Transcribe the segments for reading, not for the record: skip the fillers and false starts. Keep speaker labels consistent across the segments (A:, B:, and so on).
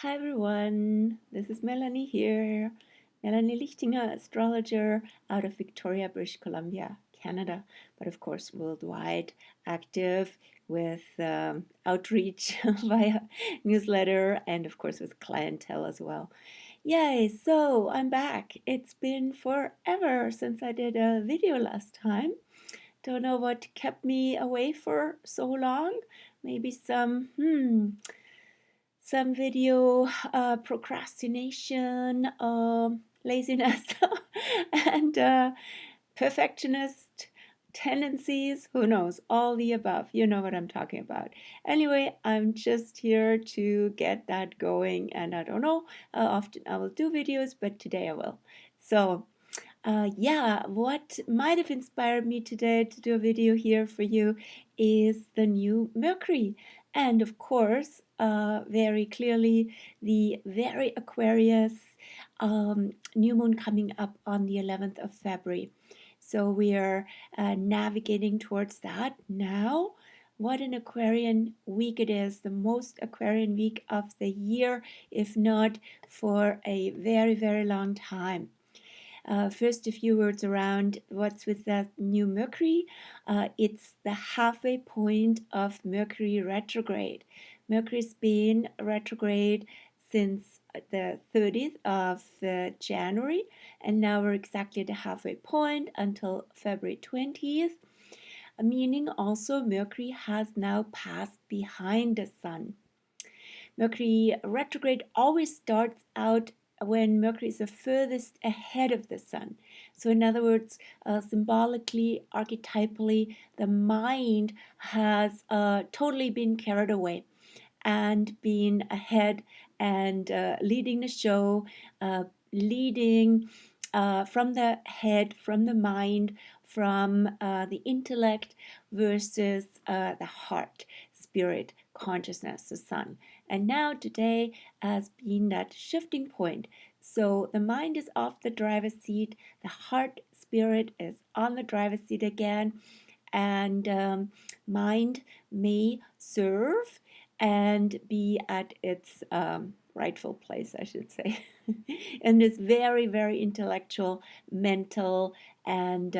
A: Hi everyone, this is Melanie here. Melanie Lichtinger, astrologer out of Victoria, British Columbia, Canada, but of course worldwide, active with outreach via newsletter and of course with clientele as well. Yay, so I'm back. It's been forever since I did a video last time. Don't know what kept me away for so long. Maybe some video procrastination, laziness, and perfectionist tendencies. Who knows? All the above. You know what I'm talking about. Anyway, I'm just here to get that going, and I don't know how often I will do videos, but today I will. So, yeah, what might have inspired me today to do a video here for you is the new Mercury. And of course, very clearly, the very Aquarius new moon coming up on the 11th of February. So we are navigating towards that now. What an Aquarian week it is, the most Aquarian week of the year, if not for a very, very long time. First, a few words around what's with that new Mercury. It's the halfway point of Mercury retrograde. Mercury's been retrograde since the 30th of January, and now we're exactly at the halfway point until February 20th, meaning also Mercury has now passed behind the Sun. Mercury retrograde always starts out when Mercury is the furthest ahead of the Sun. So, in other words, symbolically, archetypally, the mind has totally been carried away and been ahead and leading the show, leading from the head, from the mind, from the intellect versus the heart, spirit, consciousness, the Sun. And now today has been that shifting point. So the mind is off the driver's seat, the heart, spirit is on the driver's seat again, and mind may serve and be at its rightful place, I should say, in this very, very intellectual, mental, and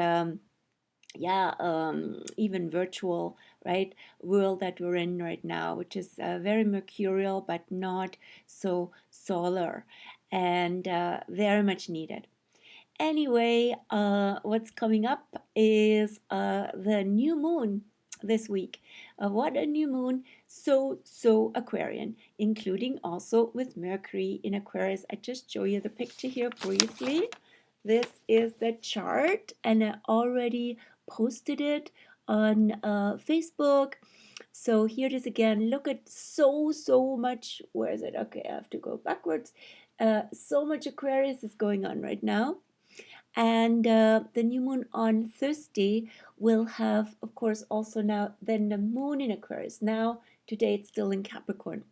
A: even virtual, right, world that we're in right now, which is very mercurial but not so solar, and very much needed. Anyway, what's coming up is the new moon this week. What a new moon, so Aquarian, including also with Mercury in Aquarius. I just show you the picture here briefly. This is the chart, and I already posted it on Facebook. So here it is again. Look at so much. Where is it? Okay, I have to go backwards. So much Aquarius is going on right now. And the new moon on Thursday will have, of course, also now then the moon in Aquarius. Now, today it's still in Capricorn.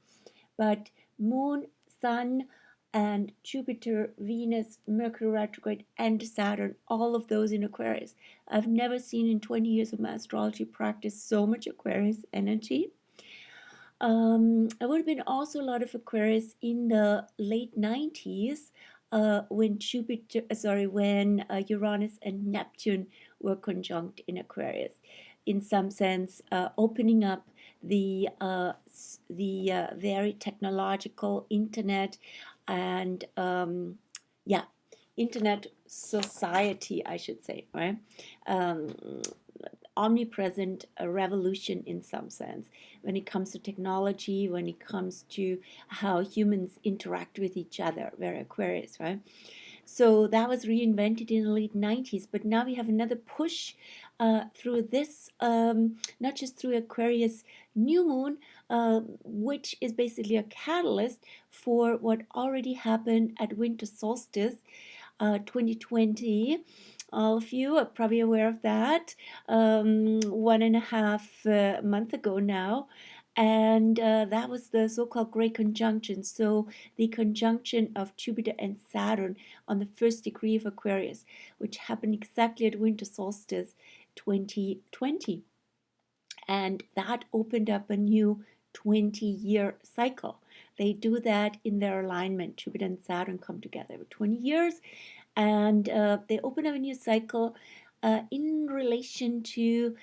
A: But moon, sun, and Jupiter, Venus, Mercury retrograde, and Saturn, all of those in Aquarius. I've never seen in 20 years of my astrology practice so much Aquarius energy. It would have been also a lot of Aquarius in the late 90s when Uranus and Neptune were conjunct in Aquarius. In some sense, opening up the very technological internet and internet society, I should say, right? Omnipresent revolution in some sense when it comes to technology, when it comes to how humans interact with each other, very Aquarius, right? So that was reinvented in the late 90s, but now we have another push through this, not just through Aquarius new moon, which is basically a catalyst for what already happened at winter solstice 2020. All of you are probably aware of that. 1.5 month ago now. And that was the so-called Great Conjunction. So the conjunction of Jupiter and Saturn on the first degree of Aquarius, which happened exactly at winter solstice 2020. And that opened up a new 20-year cycle. They do that in their alignment. Jupiter and Saturn come together every 20 years, and they open up a new cycle in relation to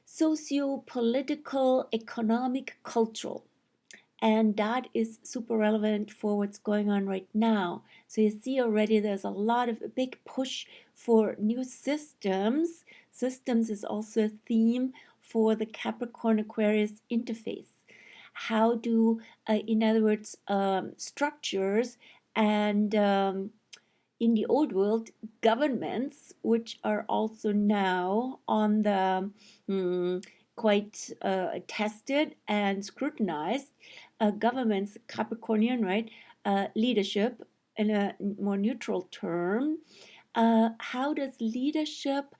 A: socio-political, economic, cultural. And that is super relevant for what's going on right now. So you see already there's a big push for new systems. Systems is also a theme for the Capricorn Aquarius interface. How do, in other words, structures and in the old world, governments, which are also now on the quite tested and scrutinized, governments, Capricornian, right? Leadership, in a more neutral term. How does leadership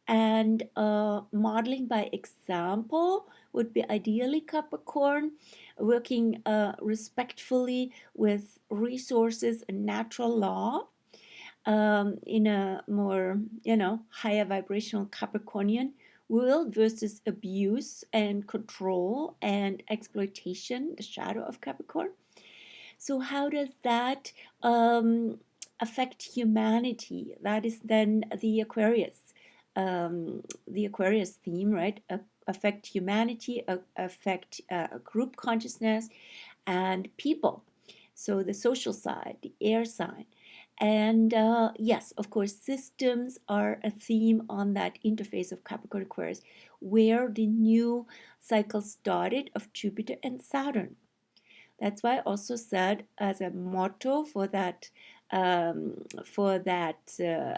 A: and modeling by example would be ideally Capricorn, working respectfully with resources and natural law, in a more, higher vibrational Capricornian world versus abuse and control and exploitation, the shadow of Capricorn. So how does that affect humanity? That is then the Aquarius theme, right? Affect humanity, affect group consciousness and people. So the social side, the air sign. And yes, of course, systems are a theme on that interface of Capricorn Aquarius, where the new cycle started of Jupiter and Saturn. That's why I also said as a motto for that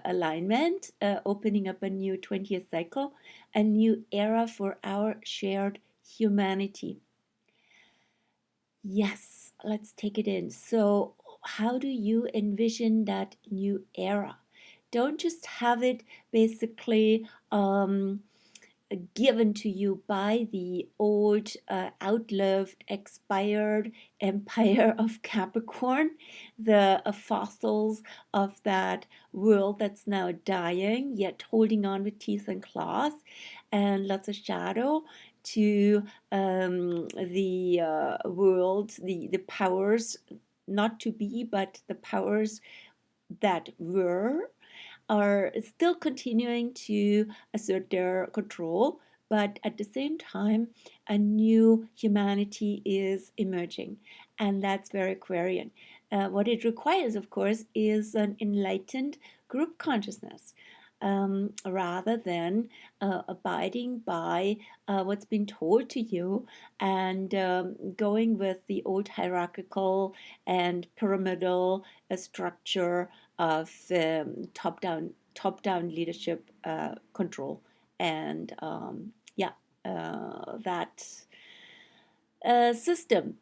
A: alignment, opening up a new 20th cycle, a new era for our shared humanity. Yes, let's take it in. So, how do you envision that new era? Don't just have it basically given to you by the old, outlived, expired empire of Capricorn, the fossils of that world that's now dying, yet holding on with teeth and claws, and lots of shadow to the world, the powers not to be, but the powers that were are still continuing to assert their control, but at the same time, a new humanity is emerging, and that's very Aquarian. What it requires, of course, is an enlightened group consciousness. Rather than abiding by what's been told to you and going with the old hierarchical and pyramidal structure of top down leadership control, and that system.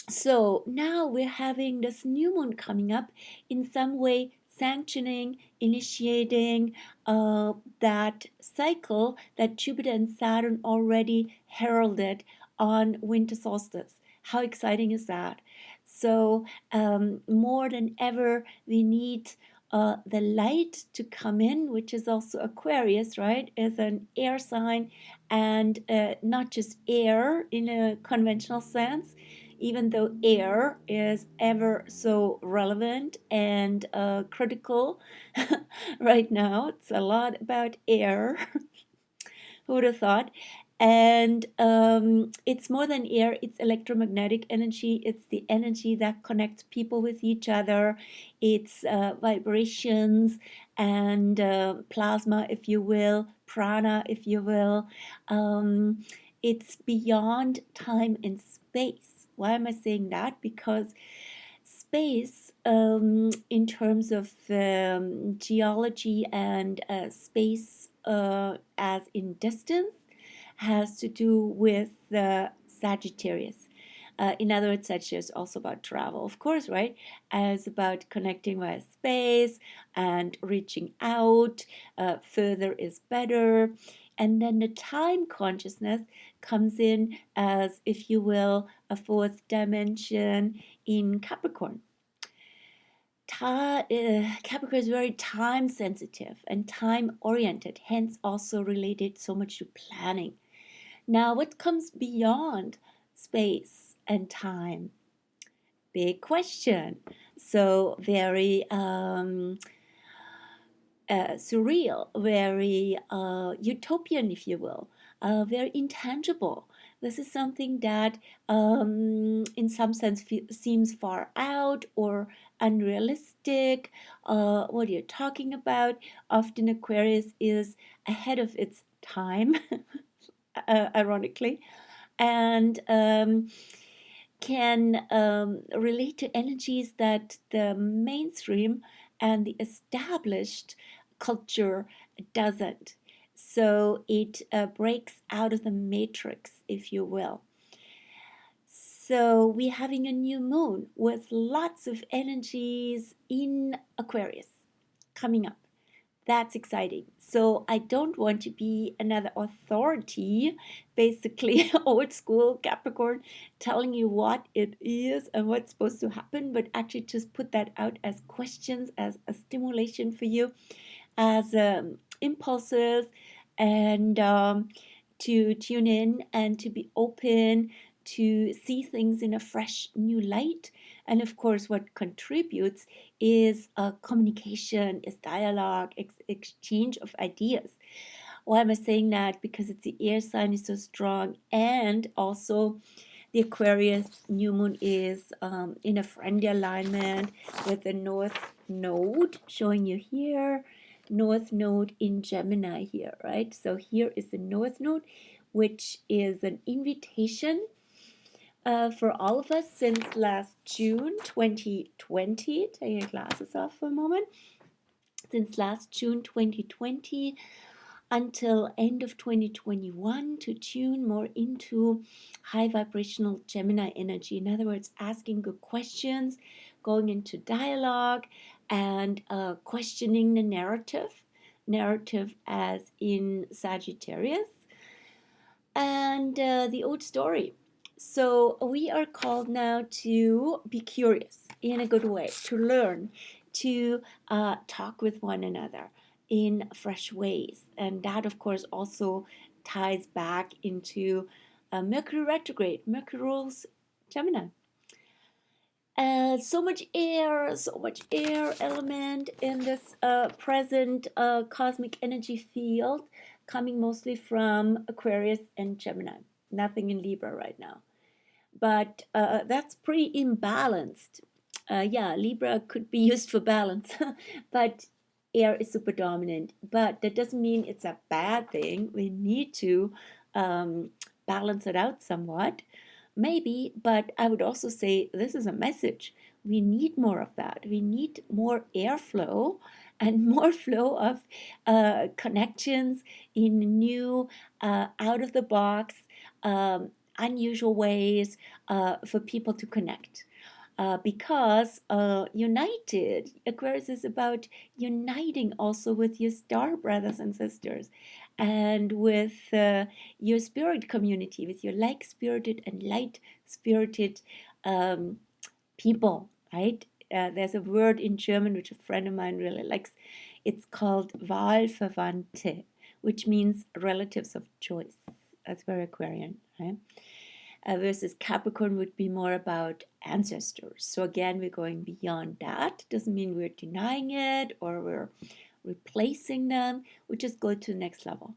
A: So now we're having this new moon coming up, in some way sanctioning, initiating that cycle that Jupiter and Saturn already heralded on winter solstice. How exciting is that? So more than ever, we need the light to come in, which is also Aquarius, right? Is an air sign, and not just air in a conventional sense, even though air is ever so relevant and critical right now. It's a lot about air. Who would have thought? And it's more than air, it's electromagnetic energy. It's the energy that connects people with each other. It's vibrations and plasma, if you will, prana, if you will. It's beyond time and space. Why am I saying that? Because space, in terms of geology and space as in distance, has to do with the Sagittarius. In other words, Sagittarius is also about travel, of course, right? As about connecting via space and reaching out. Further is better. And then the time consciousness comes in as, if you will, a fourth dimension in Capricorn. Capricorn is very time sensitive and time oriented, hence also related so much to planning. Now, what comes beyond space and time? big question. So very surreal, very utopian, if you will, very intangible. This is something that, in some sense, seems far out or unrealistic. What you're talking about, often Aquarius is ahead of its time, ironically, and can relate to energies that the mainstream and the established culture doesn't. So it breaks out of the matrix, if you will. So we're having a new moon with lots of energies in Aquarius coming up. That's exciting. So I don't want to be another authority, basically old school Capricorn, telling you what it is and what's supposed to happen, but actually just put that out as questions, as a stimulation for you, as impulses, and to tune in and to be open to see things in a fresh new light. And of course, what contributes is communication, is dialogue, exchange of ideas. Why am I saying that? Because it's the air sign is so strong, and also the Aquarius new moon is in a friendly alignment with the North Node, showing you here, North Node in Gemini here, right? So here is the North Node, which is an invitation for all of us since last June 2020. Take your glasses off for a moment. Since last June 2020 until end of 2021 to tune more into high vibrational Gemini energy. In other words, asking good questions, going into dialogue, and questioning the narrative as in Sagittarius, and the old story. So we are called now to be curious in a good way, to learn, to talk with one another in fresh ways. And that, of course, also ties back into Mercury retrograde. Mercury rules Gemini. So much air element in this present cosmic energy field, coming mostly from Aquarius and Gemini. Nothing in Libra right now. But that's pretty imbalanced. Yeah, Libra could be used for balance, but air is super dominant. But that doesn't mean it's a bad thing. We need to balance it out somewhat. Maybe, but I would also say this is a message. We need more of that. We need more airflow and more flow of connections in new, out of the box, unusual ways for people to connect. Because united, Aquarius is about uniting also with your star brothers and sisters, and with your spirit community, with your like-spirited and light-spirited people, right? There's a word in German which a friend of mine really likes. It's called Wahlverwandte, which means relatives of choice. That's very Aquarian, right? Versus Capricorn would be more about ancestors. So again, we're going beyond that. Doesn't mean we're denying it or we're replacing them. We just go to the next level.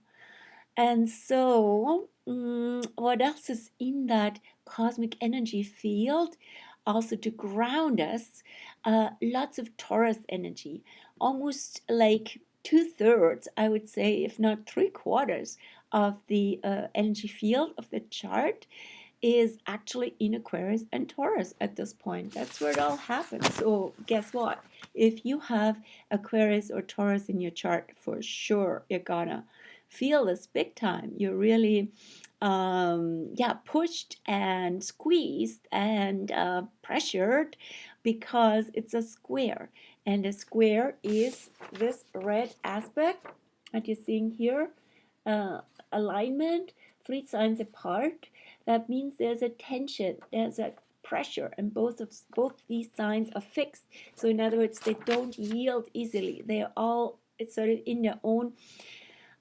A: And so, what else is in that cosmic energy field? Also to ground us, lots of Taurus energy, almost like 2/3, I would say, if not 3/4 of the energy field of the chart is actually in Aquarius and Taurus at this point. That's where it all happens. So guess what? If you have Aquarius or Taurus in your chart, for sure you're gonna feel this big time. You're really pushed and squeezed and pressured because it's a square, and a square is this red aspect that you're seeing here, alignment 3 signs apart. That means there's a tension, there's a pressure, and both these signs are fixed. So in other words, they don't yield easily. They are all sort of in their own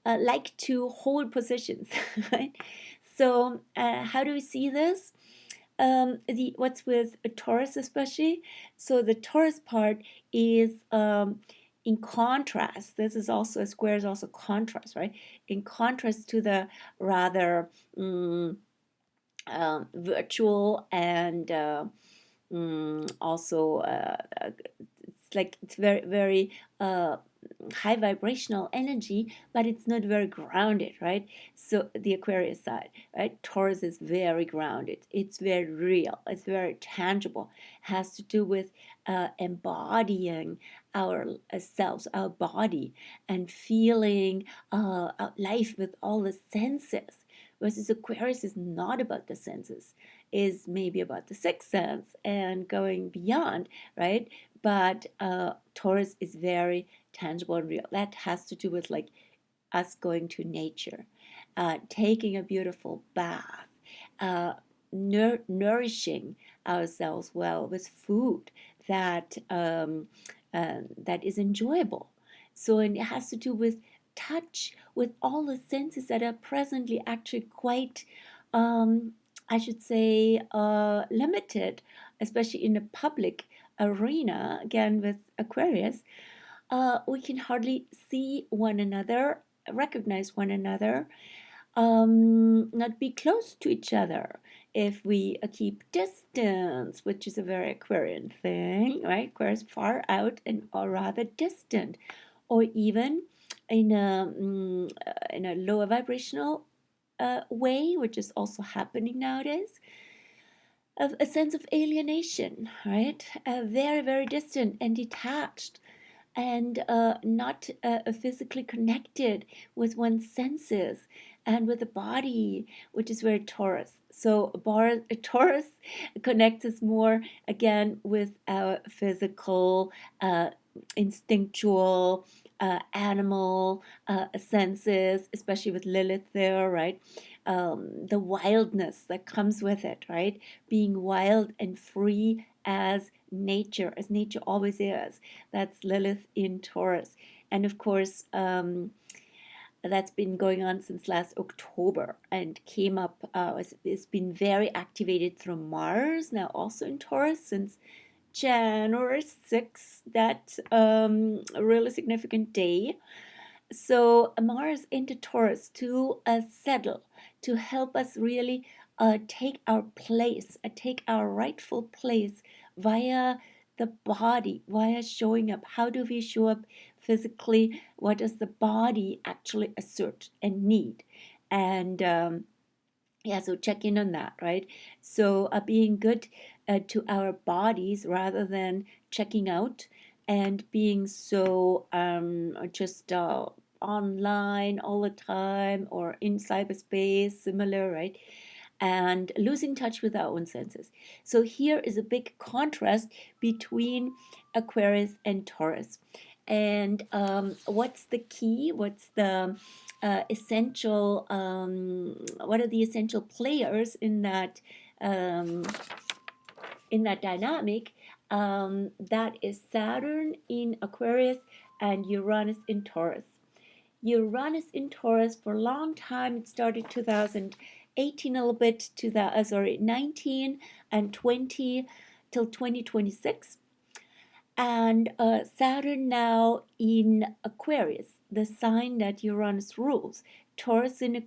A: like to hold positions, right? So how do we see this? the what's with a Taurus especially. So the Taurus part is in contrast. This is also a square is also contrast, right? In contrast to the rather virtual and also it's like it's very very high vibrational energy, but it's not very grounded, right? So the Aquarius side, right? Taurus is very grounded. It's very real. It's very tangible. Has to do with embodying ourselves, our body, and feeling life with all the senses. Versus Aquarius is not about the senses, is maybe about the sixth sense and going beyond, right? But Taurus is very tangible and real. That has to do with like us going to nature, taking a beautiful bath, nourishing ourselves well with food that is enjoyable. So it has to do with touch, with all the senses that are presently actually quite, I should say, limited, especially in the public arena. Again, with Aquarius, we can hardly see one another, recognize one another, not be close to each other. If we keep distance, which is a very Aquarian thing, right? Aquarius far out and or rather distant, or even in a lower vibrational way, which is also happening nowadays, of a sense of alienation, right? Very very distant and detached and not physically connected with one's senses and with the body, which is very Taurus. So Taurus connects us more again with our physical, instinctual, animal senses, especially with Lilith there, right? The wildness that comes with it, right? Being wild and free as nature always is. That's Lilith in Taurus. And of course, that's been going on since last October and came up, it's been very activated through Mars, now also in Taurus since January 6th, that a really significant day. So Mars into Taurus to settle, to help us really take our place, take our rightful place via the body, via showing up. How do we show up physically? What does the body actually assert and need? And yeah, so check in on that, right? So being good to our bodies rather than checking out and being so just online all the time or in cyberspace, similar, right? And losing touch with our own senses. So here is a big contrast between Aquarius and Taurus. And what's the key? What's the essential? What are the essential players um, in that dynamic? That is Saturn in Aquarius and Uranus in Taurus. Uranus in Taurus for a long time. It started 2018 a little bit to the 19 and 20 till 2026. And Saturn now in Aquarius, the sign that Uranus rules. Taurus in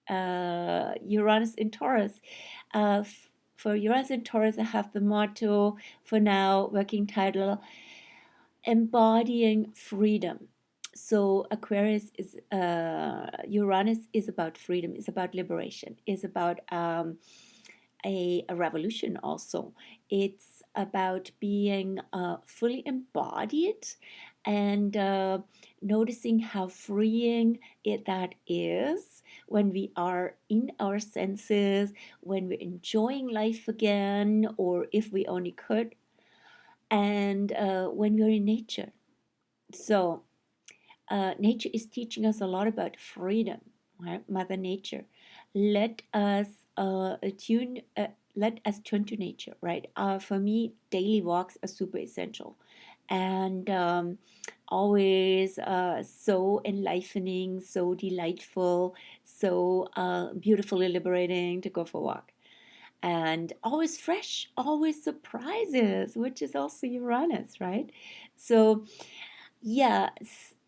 A: Uranus in Taurus. For Uranus in Taurus, I have the motto for now, working title, embodying freedom. So Aquarius is Uranus is about freedom, is about liberation, is about a revolution also. It's about being fully embodied and noticing how freeing that is when we are in our senses, when we're enjoying life again, or if we only could, and when we're in nature. So nature is teaching us a lot about freedom, right? Mother Nature. Let us tune. Let us turn to nature, right? For me, daily walks are super essential, and always so enlivening, so delightful, so beautifully liberating to go for a walk. and always fresh, always surprises, which is also Uranus, right? So, yeah,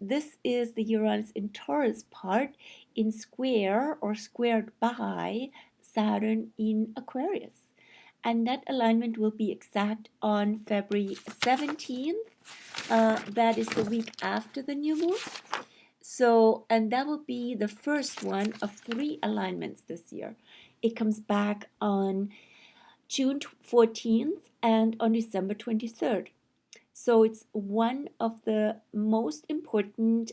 A: this is the Uranus in Taurus part in square or squared by Saturn in Aquarius. And that alignment will be exact on February 17th. That is the week after the new moon. So, and that will be the first one of 3 alignments this year. It comes back on June 14th and on December 23rd. So it's one of the most important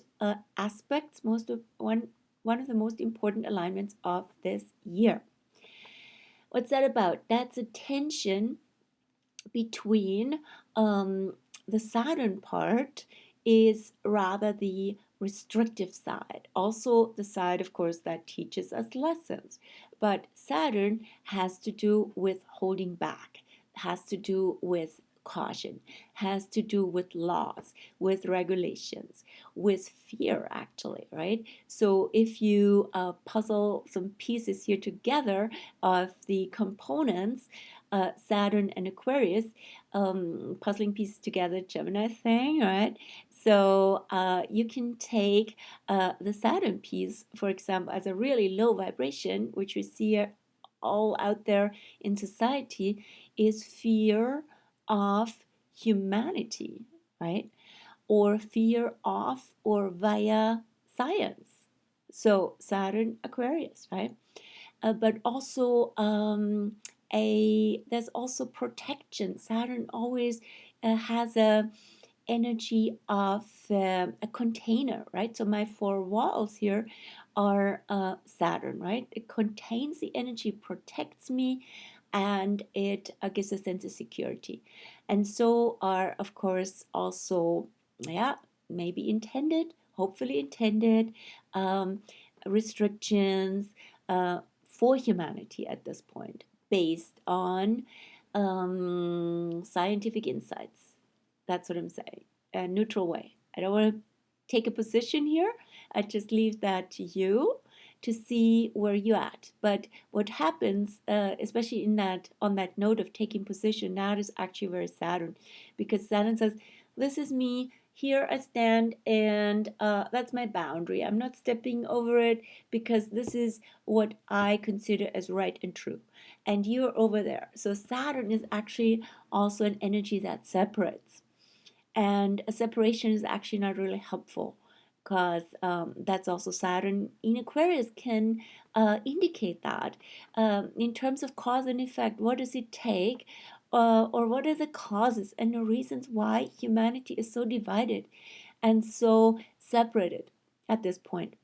A: aspects, one of the most important alignments of this year. What's that about? That's a tension between the Saturn part is rather the restrictive side, also the side, of course, that teaches us lessons. But Saturn has to do with holding back, has to do with caution, has to do with laws, with regulations, with fear, actually, right? So if you puzzle some pieces here together of the components, Saturn and Aquarius, puzzling pieces together, Gemini thing, right? So you can take the Saturn piece, for example, as a really low vibration, which we see all out there in society, is fear of humanity, right? Or fear of or via science. So Saturn, Aquarius, right? But also there's also protection. Saturn always has a energy of a container, right? So my 4 walls here are Saturn, right? It contains the energy, protects me, and it gives a sense of security. And so are, of course, also, yeah, maybe intended, hopefully intended, restrictions for humanity at this point, based on scientific insights. That's what I'm saying. A neutral way. I don't want to take a position here. I just leave that to you to see where you're at. But what happens, especially on that note of taking position, that is actually very Saturn, because Saturn says, "This is me. Here I stand, and that's my boundary. I'm not stepping over it because this is what I consider as right and true, and you're over there." So Saturn is actually also an energy that separates. And a separation is actually not really helpful, because that's also Saturn in Aquarius can indicate that. In terms of cause and effect, what does it take? Or what are the causes and the reasons why humanity is so divided and so separated at this point?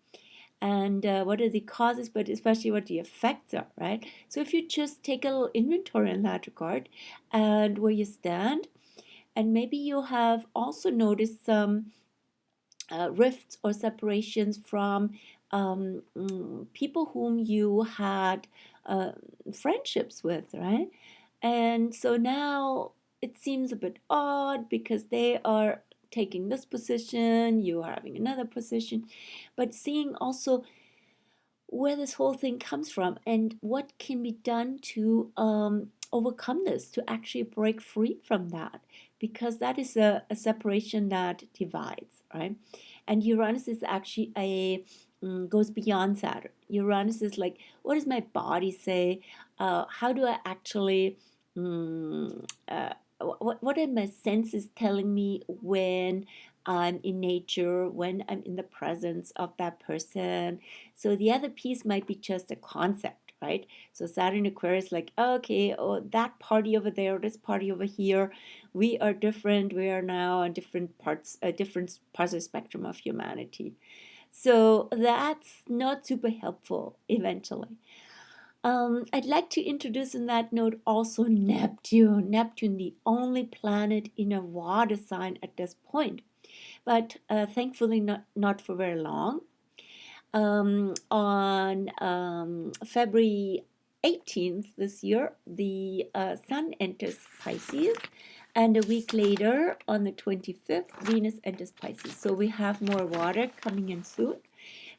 A: And what are the causes, but especially what the effects are, right? So if you just take a little inventory in that regard and where you stand, and maybe you have also noticed some rifts or separations from people whom you had friendships with, right? And so now it seems a bit odd because they are taking this position, you are having another position, but seeing also where this whole thing comes from and what can be done to overcome this, to actually break free from that, because that is a separation that divides, right? And Uranus is actually goes beyond Saturn. Uranus is like, what does my body say? How do I actually what are my senses telling me when I'm in nature, when I'm in the presence of that person? So the other piece might be just a concept, right? So Saturn Aquarius, like, okay, oh, that party over there, this party over here, we are different. We are now on different parts of the spectrum of humanity. So that's not super helpful eventually. I'd like to introduce in that note also Neptune. Neptune, the only planet in a water sign at this point, but thankfully not for very long. On February 18th this year, the Sun enters Pisces, and a week later, on the 25th, Venus enters Pisces. So we have more water coming in soon.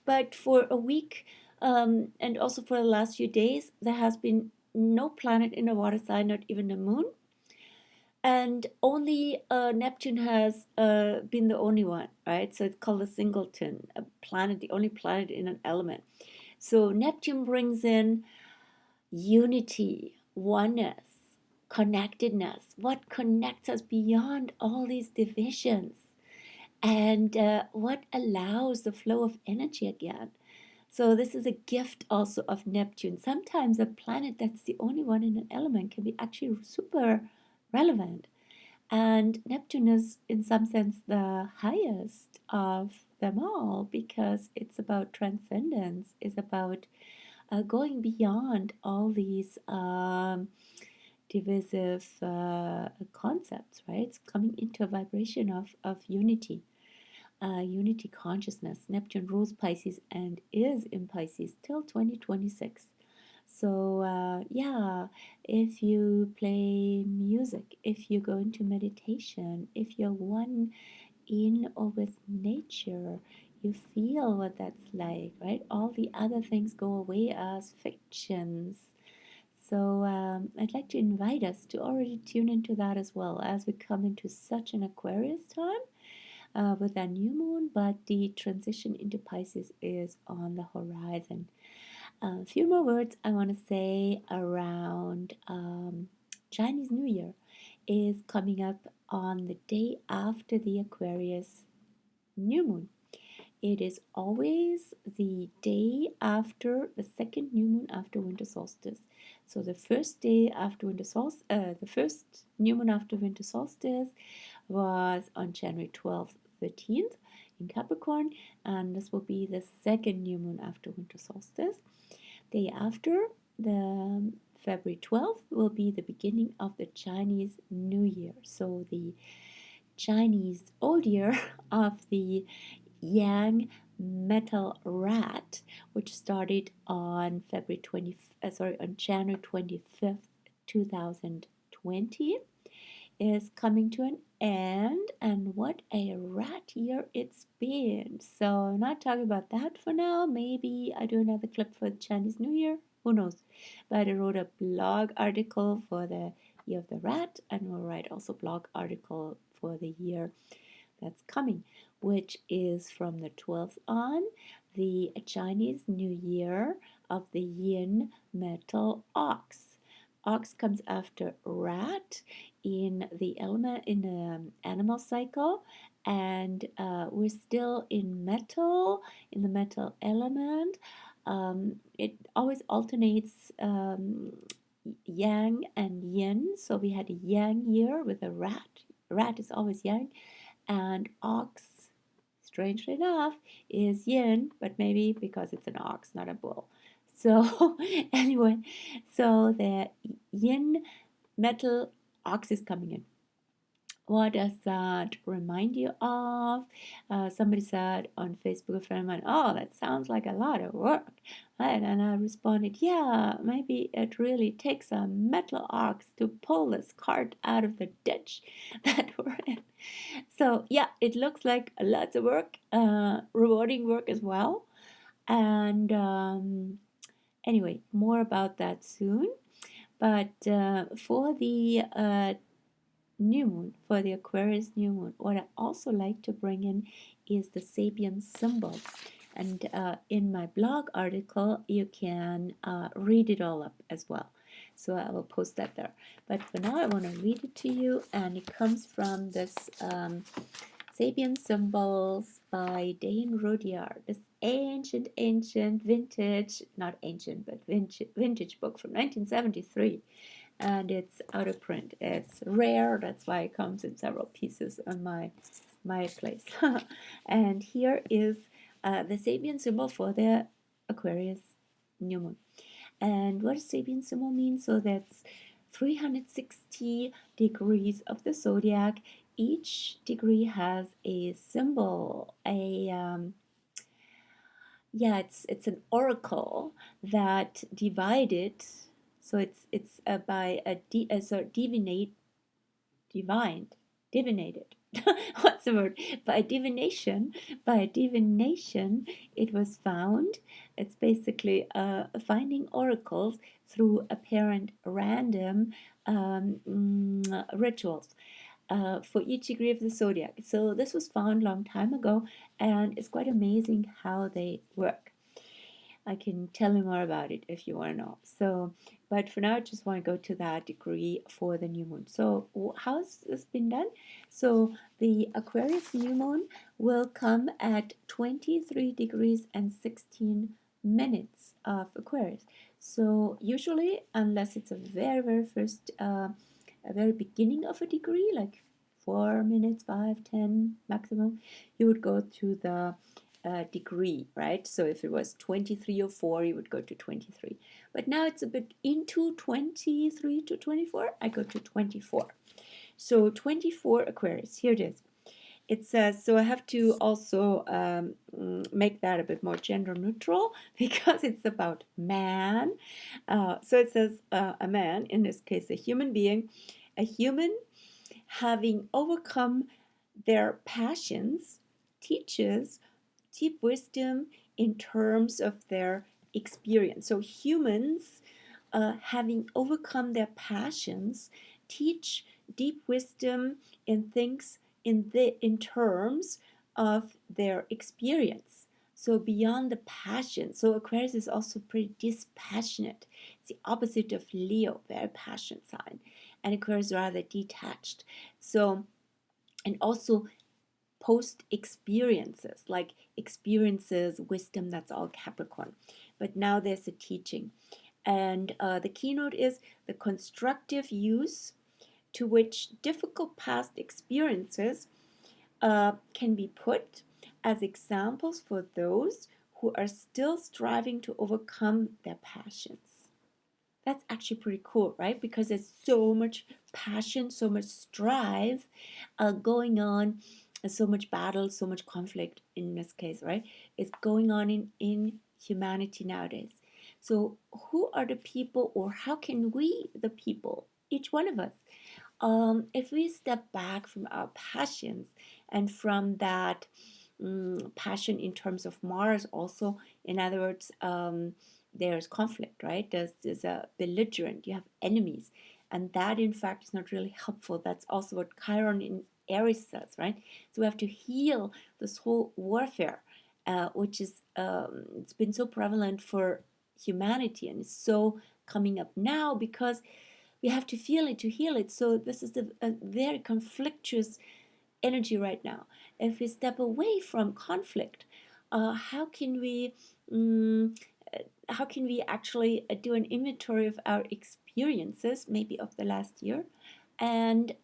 A: But for a week, and also for the last few days, there has been no planet in a water sign, not even the moon. And only Neptune has been the only one, right? So it's called a singleton, a planet, the only planet in an element. So Neptune brings in unity, oneness, connectedness, what connects us beyond all these divisions, and what allows the flow of energy again. So this is a gift also of Neptune. Sometimes a planet that's the only one in an element can be actually super relevant. And Neptune is, in some sense, the highest of them all because it's about transcendence, it's about going beyond all these divisive concepts, right? It's coming into a vibration of unity. Unity consciousness. Neptune rules Pisces and is in Pisces till 2026. So, yeah, if you play music, if you go into meditation, if you're one in or with nature, you feel what that's like, right? All the other things go away as fictions. So, I'd like to invite us to already tune into that as well as we come into such an Aquarius time with that new moon, but the transition into Pisces is on the horizon. A few more words I want to say around Chinese New Year is coming up on the day after the Aquarius new moon. It is always the day after the second new moon after winter solstice. So the first day after winter solstice, the first new moon after winter solstice was on January 12th, 13th in Capricorn, and this will be the second new moon after winter solstice. Day after, the February 12th, will be the beginning of the Chinese New Year. So the Chinese Old Year of the Yang metal rat, which started on on January 25th, 2020, is coming to an end, and what a rat year it's been. So I'm not talking about that for now. Maybe I do another clip for the Chinese New Year, who knows. But I wrote a blog article for the year of the rat, and we'll write also blog article for the year that's coming, which is from the 12th on, the Chinese New Year of the yin metal ox. Ox comes after rat in the element in the animal cycle, and we're still in metal, in the metal element. It always alternates yang and yin. So we had a yang year with a rat. Rat is always yang, and ox, strangely enough, is yin, but maybe because it's an ox, not a bull. So anyway, so the yin metal ox is coming in. What does that remind you of? Somebody said on Facebook, a friend of mine, oh, that sounds like a lot of work. Right? And I responded, yeah, maybe it really takes a metal ox to pull this cart out of the ditch that we're in. So, yeah, it looks like lots of work, rewarding work as well. And anyway, more about that soon. But for the new moon, for the Aquarius new moon, what I also like to bring in is the Sabian symbol. And in my blog article, you can read it all up as well. So I will post that there. But for now, I want to read it to you, and it comes from this Sabian Symbols by Dane Rudyard. This ancient, vintage, not ancient, but vintage book from 1973. And it's out of print. It's rare, that's why it comes in several pieces on my place. And here is the Sabian symbol for the Aquarius new moon. And what does Sabian symbol mean? So that's 360 degrees of the zodiac. Each degree has a symbol, it's an oracle that divided. So it's by a divinated what's the word? By divination. By divination, it was found. It's basically finding oracles through apparent random rituals. For each degree of the zodiac. So this was found a long time ago, and it's quite amazing how they work. I can tell you more about it if you want to know. So, but for now, I just want to go to that degree for the new moon. So, how's this been done? So, the Aquarius new moon will come at 23 degrees and 16 minutes of Aquarius. So, usually, unless it's a very, very first, a very beginning of a degree, like 4 minutes, 5, 10 maximum, you would go to the degree, right? So if it was 23 or 4, you would go to 23. But now it's a bit into 23 to 24, I go to 24. So 24 Aquarius, here it is. It says, so I have to also make that a bit more gender neutral because it's about man. So it says a man, in this case a human being, a human having overcome their passions, teaches deep wisdom in terms of their experience. So humans, having overcome their passions, teach deep wisdom in things in terms of their experience. So beyond the passion. So Aquarius is also pretty dispassionate. It's the opposite of Leo, very passionate sign, and Aquarius is rather detached. So, and also post experiences, like experiences, wisdom, that's all Capricorn. But now there's a teaching. And the keynote is the constructive use to which difficult past experiences can be put as examples for those who are still striving to overcome their passions. That's actually pretty cool, right? Because there's so much passion, so much strive going on, so much battle, so much conflict in this case, right? It's going on in humanity nowadays. So who are the people, or how can we, the people, each one of us, if we step back from our passions and from that passion in terms of Mars also, in other words, there's conflict, right? There's a belligerent, you have enemies, and that in fact is not really helpful. That's also what Chiron in Aries says, right? So we have to heal this whole warfare, which is it's been so prevalent for humanity, and it's so coming up now because we have to feel it to heal it. So this is a very conflictuous energy right now. If we step away from conflict, how can we mm, how can we actually do an inventory of our experiences, maybe of the last year, and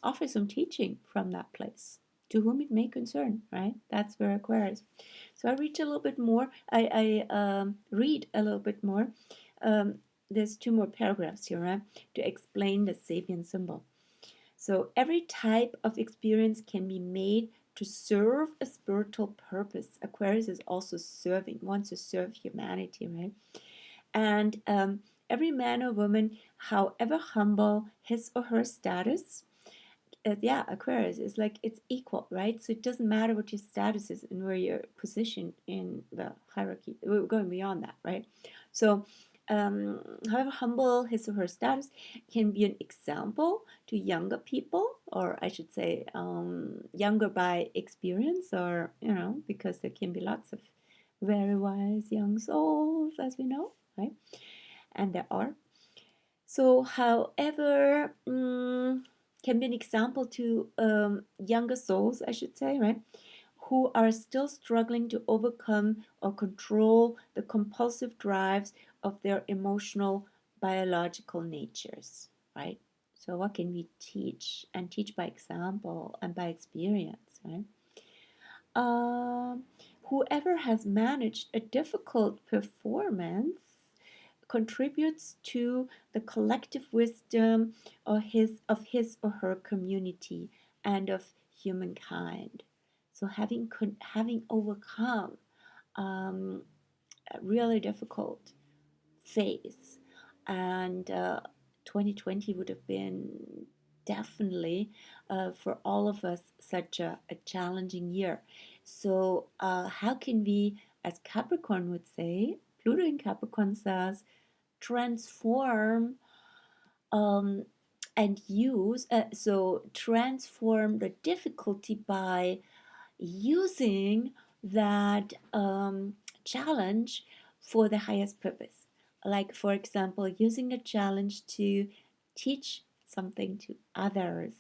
A: offer some teaching from that place to whom it may concern, right? That's where Aquarius. So I read a little bit more. I read a little bit more. There's 2 more paragraphs here, right, to explain the Sabian symbol. So every type of experience can be made to serve a spiritual purpose. Aquarius is also serving, wants to serve humanity, right? And every man or woman, however humble his or her status, yeah, Aquarius is like it's equal, right? So it doesn't matter what your status is and where you're positioned in the hierarchy. We're going beyond that, right? So however humble his or her status, can be an example to younger people, or I should say younger by experience, or because there can be lots of very wise young souls, as we know, right? And there are. So however can be an example to younger souls, I should say, right, who are still struggling to overcome or control the compulsive drives of their emotional, biological natures, right? So what can we teach? And teach by example and by experience, right? Whoever has managed a difficult performance contributes to the collective wisdom of his or her community and of humankind. So having overcome a really difficult phase, and 2020 would have been definitely for all of us such a challenging year. So, how can we, as Capricorn would say, Pluto in Capricorn says, transform um, and use, so transform the difficulty by using that challenge for the highest purpose. Like, for example, using the challenge to teach something to others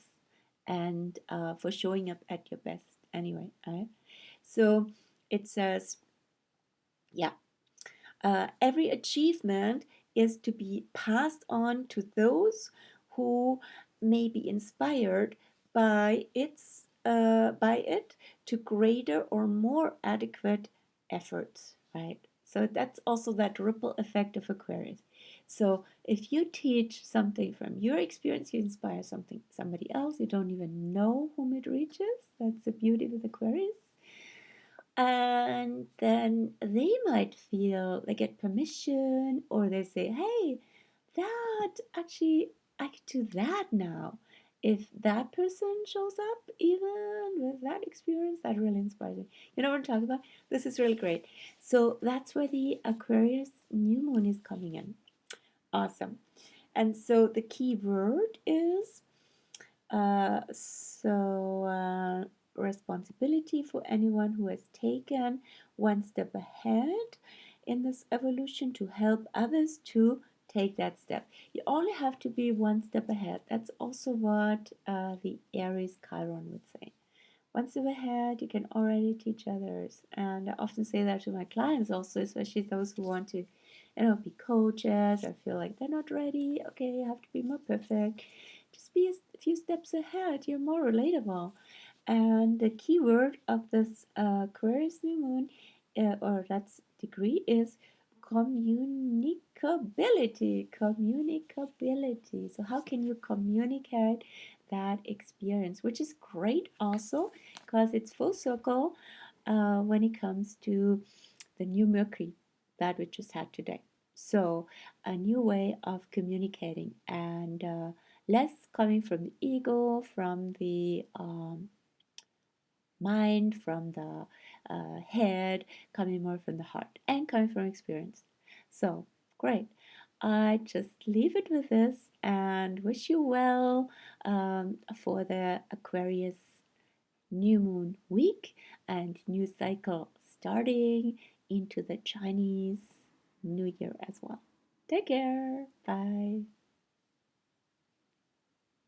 A: and for showing up at your best anyway. Right? So it says, yeah, every achievement is to be passed on to those who may be inspired by it to greater or more adequate efforts, right? So that's also that ripple effect of Aquarius. So if you teach something from your experience, you inspire somebody else, you don't even know whom it reaches. That's the beauty with Aquarius. And then they might feel they get permission, or they say, hey, that actually, I could do that now. If that person shows up, even with that experience, that really inspires me. You know what I'm talking about? This is really great. So that's where the Aquarius new moon is coming in. Awesome. And so the key word is responsibility for anyone who has taken one step ahead in this evolution to help others to take that step. You only have to be one step ahead. That's also what the Aries Chiron would say. One step ahead, you can already teach others. And I often say that to my clients also, especially those who want to, be coaches. I feel like they're not ready. Okay, you have to be more perfect. Just be a few steps ahead. You're more relatable. And the keyword of this Aquarius new moon, or that's degree, is communicability. Communicability. So how can you communicate that experience, which is great also because it's full circle when it comes to the new Mercury that we just had today. So a new way of communicating and less coming from the ego, from the mind, from the head, coming more from the heart and coming from experience. So great. I just leave it with this and wish you well for the Aquarius new moon week and new cycle starting into the Chinese New Year as well. Take care. Bye.